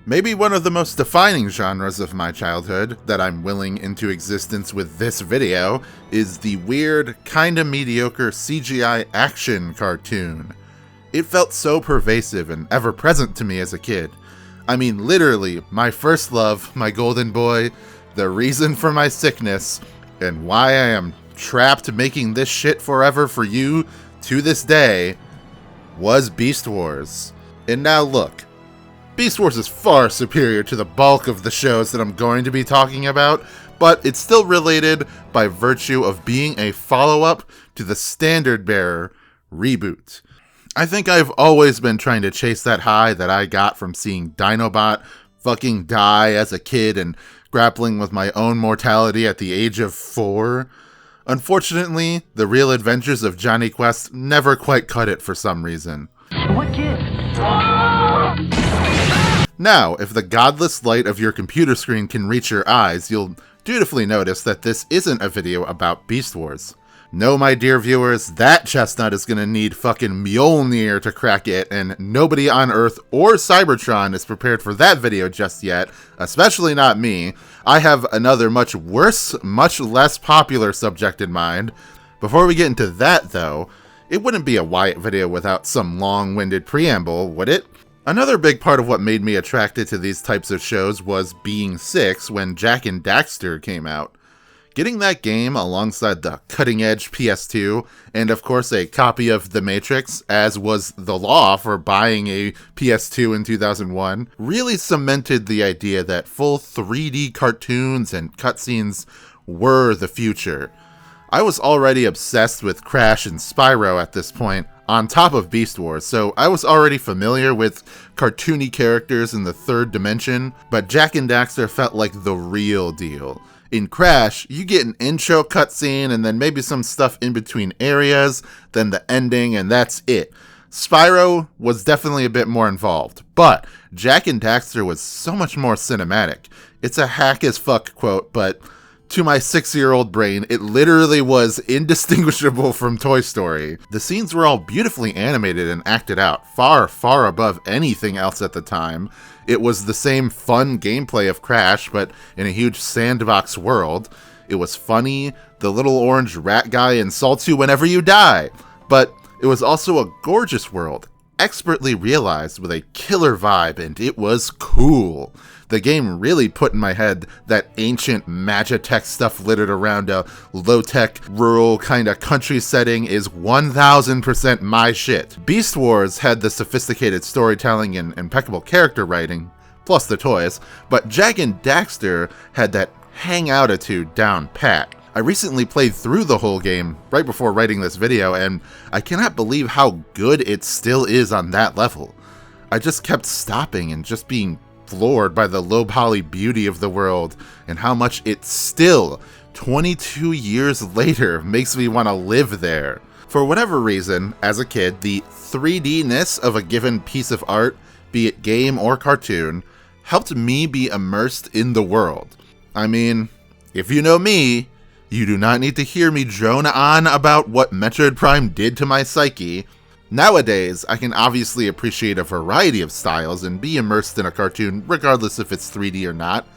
Maybe one of the most defining genres of my childhood that I'm willing into existence with this video is the weird, kinda mediocre CGI action cartoon. It felt so pervasive and ever-present to me as a kid. I mean, literally, my first love, my golden boy, the reason for my sickness, and why I am trapped making this shit forever for you to this day, was Beast Wars. And now look, Beast Wars is far superior to the bulk of the shows that I'm going to be talking about, but it's still related by virtue of being a follow-up to the standard bearer reboot. I think I've always been trying to chase that high that I got from seeing Dinobot fucking die as a kid and grappling with my own mortality at the age of 4. Unfortunately, the real adventures of Johnny Quest never quite cut it for some reason. What kid? Now, if the godless light of your computer screen can reach your eyes, you'll dutifully notice that this isn't a video about Beast Wars. No, my dear viewers, that chestnut is gonna need fucking Mjolnir to crack it, and nobody on Earth or Cybertron is prepared for that video just yet, especially not me. I have another much worse, much less popular subject in mind. Before we get into that, though, it wouldn't be a Wyatt video without some long-winded preamble, would it? Another big part of what made me attracted to these types of shows was being 6 when Jak and Daxter came out. Getting that game alongside the cutting-edge PS2, and of course a copy of The Matrix, as was the law for buying a PS2 in 2001, really cemented the idea that full 3D cartoons and cutscenes were the future. I was already obsessed with Crash and Spyro at this point, on top of Beast Wars, so I was already familiar with cartoony characters in the third dimension, but Jak and Daxter felt like the real deal. In Crash, you get an intro cutscene and then maybe some stuff in between areas, then the ending, and that's it. Spyro was definitely a bit more involved, but Jak and Daxter was so much more cinematic. It's a hack as fuck quote, but to my 6-year-old brain, it literally was indistinguishable from Toy Story. The scenes were all beautifully animated and acted out, far, far above anything else at the time. It was the same fun gameplay of Crash, but in a huge sandbox world. It was funny, the little orange rat guy insults you whenever you die. But it was also a gorgeous world, expertly realized with a killer vibe, and it was cool. The game really put in my head that ancient Magitech stuff littered around a low-tech, rural kind of country setting is 1000% my shit. Beast Wars had the sophisticated storytelling and impeccable character writing, plus the toys, but Jak and Daxter had that hang-outitude down pat. I recently played through the whole game right before writing this video, and I cannot believe how good it still is on that level. I just kept stopping and just being floored by the low-poly beauty of the world and how much it still, 22 years later, makes me want to live there. For whatever reason, as a kid, the 3D-ness of a given piece of art, be it game or cartoon, helped me be immersed in the world. I mean, if you know me, you do not need to hear me drone on about what Metroid Prime did to my psyche. Nowadays, I can obviously appreciate a variety of styles and be immersed in a cartoon regardless if it's 3D or not.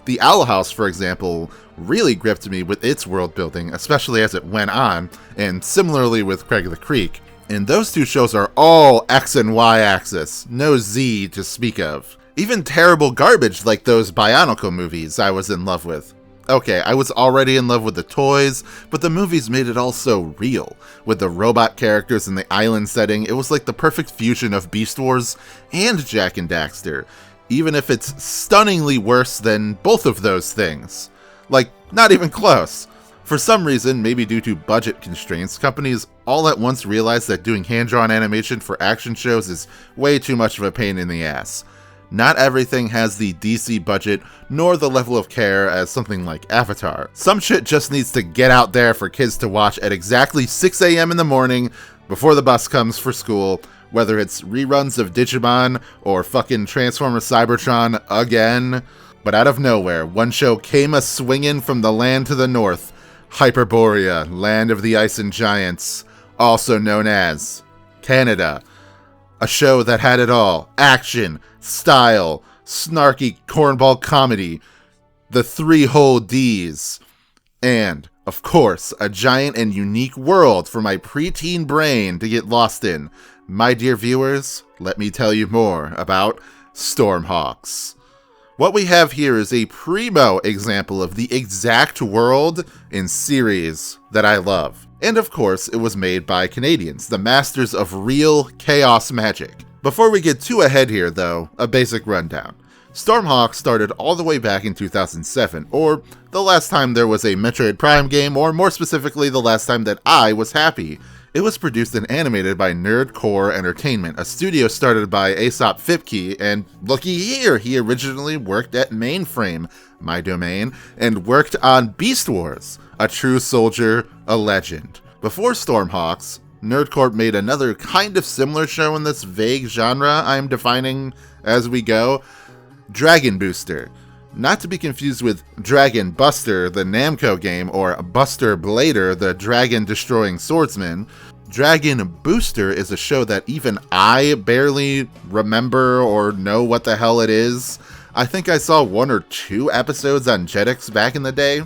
The Owl House, for example, really gripped me with its world building, especially as it went on, and similarly with Craig the Creek. And those two shows are all X and Y axis, no Z to speak of. Even terrible garbage like those Bionicle movies I was in love with. Okay, I was already in love with the toys, but the movies made it all so real. With the robot characters and the island setting, it was like the perfect fusion of Beast Wars and Jak and Daxter, even if it's stunningly worse than both of those things. Like, not even close. For some reason, maybe due to budget constraints, companies all at once realized that doing hand-drawn animation for action shows is way too much of a pain in the ass. Not everything has the DC budget, nor the level of care as something like Avatar. Some shit just needs to get out there for kids to watch at exactly 6 a.m. in the morning before the bus comes for school, whether it's reruns of Digimon or fucking Transformers Cybertron again. But out of nowhere, one show came a-swingin' from the land to the north, Hyperborea, Land of the Ice and Giants, also known as Canada. A show that had it all: action, style, snarky cornball comedy, the 3 whole Ds, and, of course, a giant and unique world for my preteen brain to get lost in. My dear viewers, let me tell you more about Stormhawks. What we have here is a primo example of the exact world and series that I love. And of course, it was made by Canadians, the masters of real chaos magic. Before we get too ahead here, though, a basic rundown. Stormhawks started all the way back in 2007, or the last time there was a Metroid Prime game, or more specifically, the last time that I was happy. It was produced and animated by Nerdcore Entertainment, a studio started by Aesop Fipke, and looky here, he originally worked at Mainframe, my domain, and worked on Beast Wars, a true soldier, a legend. Before Stormhawks, Nerdcore made another kind of similar show in this vague genre I'm defining as we go, Dragon Booster. Not to be confused with Dragon Buster, the Namco game, or Buster Blader, the dragon-destroying swordsman. Dragon Booster is a show that even I barely remember or know what the hell it is. I think I saw 1 or 2 episodes on Jetix back in the day.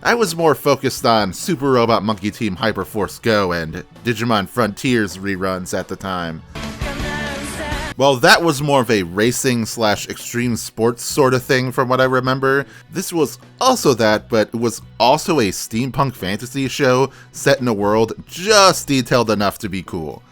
I was more focused on Super Robot Monkey Team Hyperforce Go and Digimon Frontiers reruns at the time. Well, that was more of a racing/extreme sports sort of thing from what I remember. This was also that, but it was also a steampunk fantasy show set in a world just detailed enough to be cool.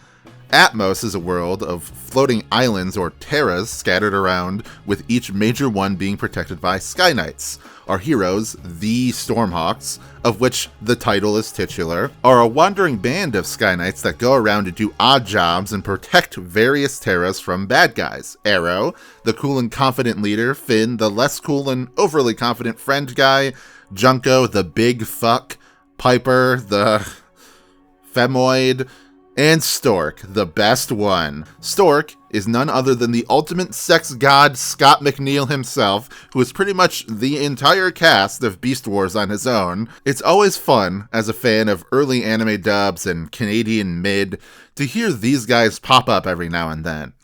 Atmos is a world of floating islands or terras scattered around, with each major one being protected by Sky Knights. Our heroes, the Stormhawks, of which the title is titular, are a wandering band of Sky Knights that go around and do odd jobs and protect various terras from bad guys. Arrow, the cool and confident leader, Finn, the less cool and overly confident friend guy, Junko, the big fuck, Piper, the femoid, and Stork, the best one. Stork is none other than the ultimate sex god Scott McNeil himself, who is pretty much the entire cast of Beast Wars on his own. It's always fun, as a fan of early anime dubs and Canadian mid, to hear these guys pop up every now and then.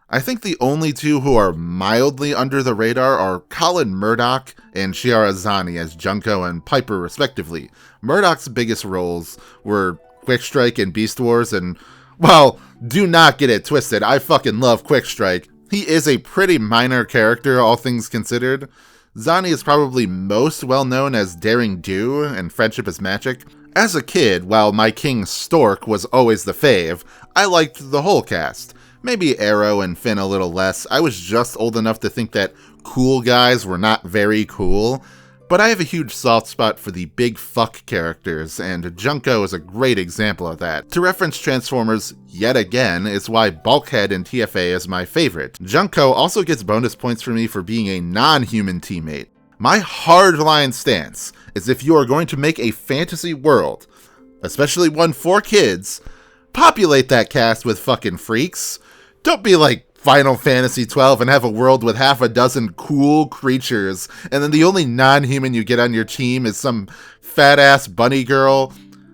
I think the only 2 who are mildly under the radar are Colin Murdoch and Shiara Zani as Junko and Piper respectively. Murdoch's biggest roles were Quick Strike and Beast Wars, and, well, do not get it twisted, I fucking love Quick Strike. He is a pretty minor character, all things considered. Zani is probably most well known as Daring Do and Friendship is Magic. As a kid, while my king Stork was always the fave, I liked the whole cast. Maybe Arrow and Finn a little less. I was just old enough to think that cool guys were not very cool. But I have a huge soft spot for the big fuck characters, and Junko is a great example of that. To reference Transformers yet again is why Bulkhead in TFA is my favorite. Junko also gets bonus points for me for being a non-human teammate. My hardline stance is if you are going to make a fantasy world, especially one for kids, populate that cast with fucking freaks. Don't be like Final Fantasy XII and have a world with half a dozen cool creatures, and then the only non-human you get on your team is some fat-ass bunny girl.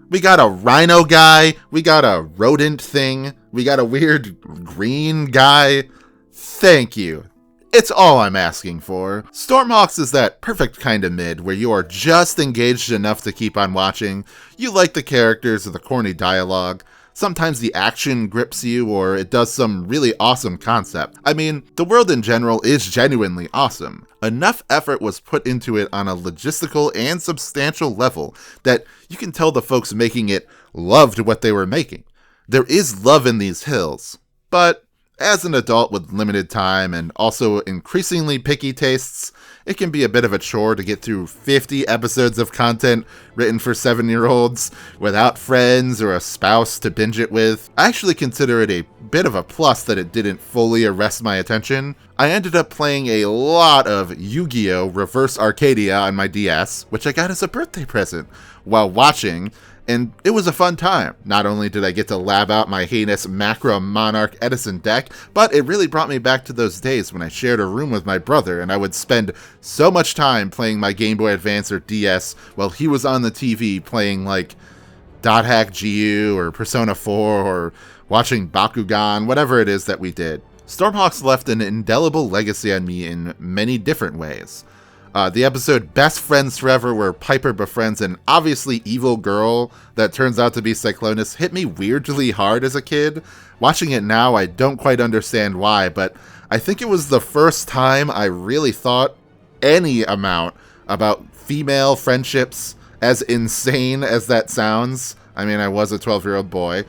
We got a rhino guy, we got a rodent thing, we got a weird green guy. Thank you. It's all I'm asking for. Stormhawks is that perfect kind of mid where you are just engaged enough to keep on watching, you like the characters or the corny dialogue, sometimes the action grips you, or it does some really awesome concept. I mean, the world in general is genuinely awesome. Enough effort was put into it on a logistical and substantial level that you can tell the folks making it loved what they were making. There is love in these hills, but as an adult with limited time and also increasingly picky tastes, it can be a bit of a chore to get through 50 episodes of content written for 7-year-olds without friends or a spouse to binge it with. I actually consider it a bit of a plus that it didn't fully arrest my attention. I ended up playing a lot of Yu-Gi-Oh! Reverse Arcadia on my DS, which I got as a birthday present, while watching, and it was a fun time. Not only did I get to lab out my heinous Macro Monarch Edison deck, but it really brought me back to those days when I shared a room with my brother and I would spend so much time playing my Game Boy Advance or DS while he was on the TV playing like Dot Hack GU or Persona 4 or watching Bakugan, whatever it is that we did. Stormhawks left an indelible legacy on me in many different ways. The episode Best Friends Forever, where Piper befriends an obviously evil girl that turns out to be Cyclonus, hit me weirdly hard as a kid. Watching it now, I don't quite understand why, but I think it was the first time I really thought any amount about female friendships, as insane as that sounds. I mean, I was a 12-year-old boy.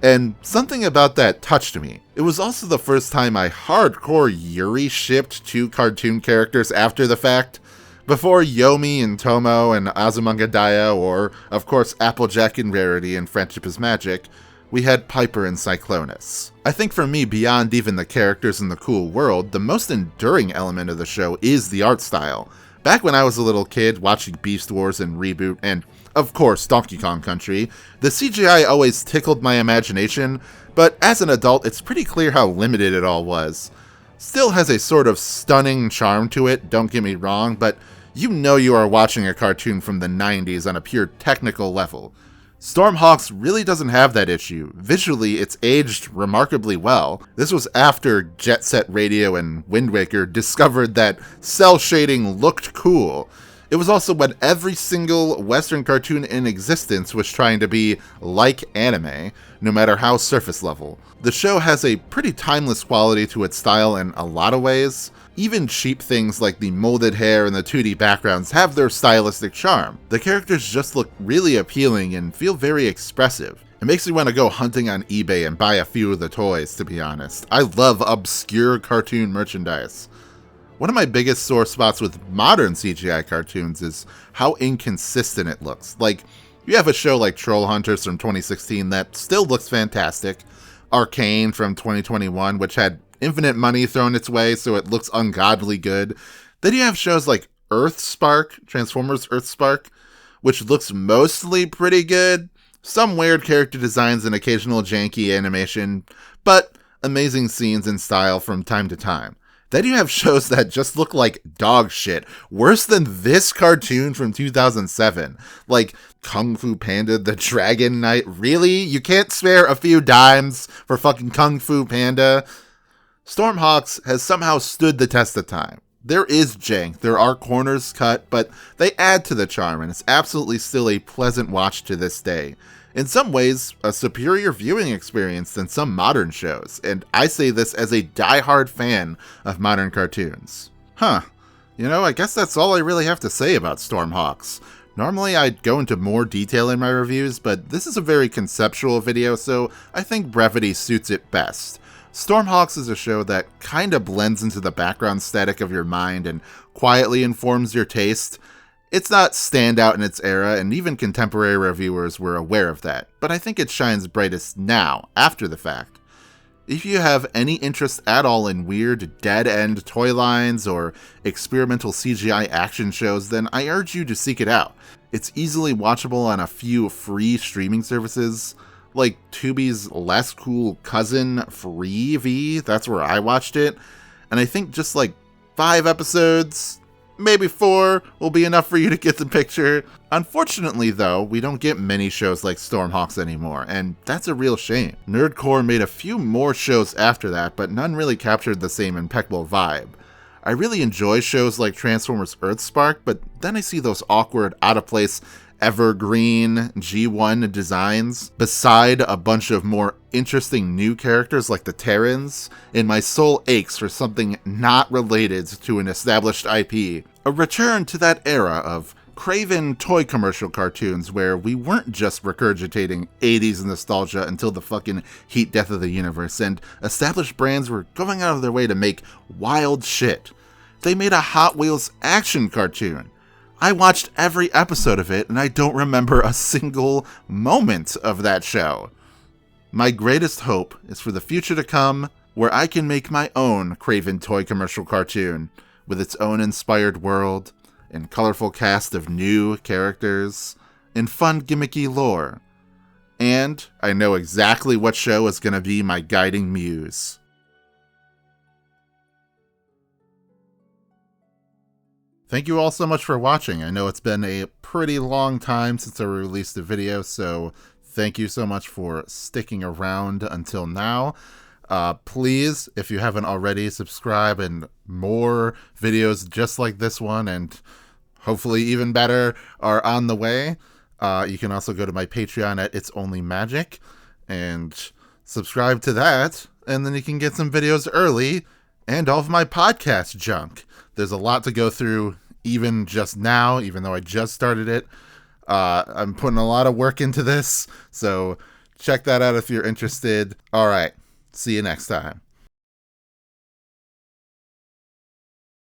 And something about that touched me. It was also the first time I hardcore Yuri shipped two cartoon characters after the fact. Before Yomi and Tomo and Azumanga Daioh, or, of course, Applejack and Rarity and Friendship is Magic, we had Piper and Cyclonus. I think for me, beyond even the characters and the cool world, the most enduring element of the show is the art style. Back when I was a little kid watching Beast Wars and Reboot and, of course, Donkey Kong Country, the CGI always tickled my imagination, but as an adult, it's pretty clear how limited it all was. Still has a sort of stunning charm to it, don't get me wrong, but you know you are watching a cartoon from the 90s on a pure technical level. Stormhawks really doesn't have that issue. Visually, it's aged remarkably well. This was after Jet Set Radio and Wind Waker discovered that cell shading looked cool. It was also when every single Western cartoon in existence was trying to be like anime, no matter how surface level. The show has a pretty timeless quality to its style in a lot of ways. Even cheap things like the molded hair and the 2D backgrounds have their stylistic charm. The characters just look really appealing and feel very expressive. It makes me want to go hunting on eBay and buy a few of the toys, to be honest. I love obscure cartoon merchandise. One of my biggest sore spots with modern CGI cartoons is how inconsistent it looks. Like, you have a show like Troll Hunters from 2016 that still looks fantastic, Arcane from 2021, which had infinite money thrown its way, so it looks ungodly good. Then you have shows like Earthspark, Transformers Earthspark, which looks mostly pretty good. Some weird character designs and occasional janky animation, but amazing scenes and style from time to time. Then you have shows that just look like dog shit, worse than this cartoon from 2007. Like Kung Fu Panda the Dragon Knight. Really? You can't spare a few dimes for fucking Kung Fu Panda? Stormhawks has somehow stood the test of time. There is jank, there are corners cut, but they add to the charm, and it's absolutely still a pleasant watch to this day. In some ways, a superior viewing experience than some modern shows, and I say this as a die-hard fan of modern cartoons. You know, I guess that's all I really have to say about Stormhawks. Normally I'd go into more detail in my reviews, but this is a very conceptual video, so I think brevity suits it best. Stormhawks is a show that kinda blends into the background static of your mind and quietly informs your taste. It's not standout in its era, and even contemporary reviewers were aware of that, but I think it shines brightest now, after the fact. If you have any interest at all in weird, dead-end toy lines or experimental CGI action shows, then I urge you to seek it out. It's easily watchable on a few free streaming services, like Tubi's less cool cousin, Freevee. That's where I watched it, and I think just like 5 episodes, maybe 4, will be enough for you to get the picture. Unfortunately, though, we don't get many shows like Stormhawks anymore, and that's a real shame. Nerdcore made a few more shows after that, but none really captured the same impeccable vibe. I really enjoy shows like Transformers Earthspark, but then I see those awkward, out-of-place, evergreen G1 designs beside a bunch of more interesting new characters like the Terrans, and my soul aches for something not related to an established IP. A return to that era of craven toy commercial cartoons where we weren't just regurgitating 80s nostalgia until the fucking heat death of the universe, and established brands were going out of their way to make wild shit. They made a Hot Wheels action cartoon. I watched every episode of it, and I don't remember a single moment of that show. My greatest hope is for the future to come, where I can make my own craven toy commercial cartoon, with its own inspired world, and colorful cast of new characters, and fun gimmicky lore. And I know exactly what show is going to be my guiding muse. Thank you all so much for watching. I know it's been a pretty long time since I released a video, so thank you so much for sticking around until now. Please, if you haven't already, subscribe, and more videos just like this one, and hopefully even better, are on the way. You can also go to my Patreon at It's Only Magic and subscribe to that, and then you can get some videos early and all of my podcast junk. There's a lot to go through even just now, even though I just started it. I'm putting a lot of work into this, so check that out if you're interested. All right, see you next time.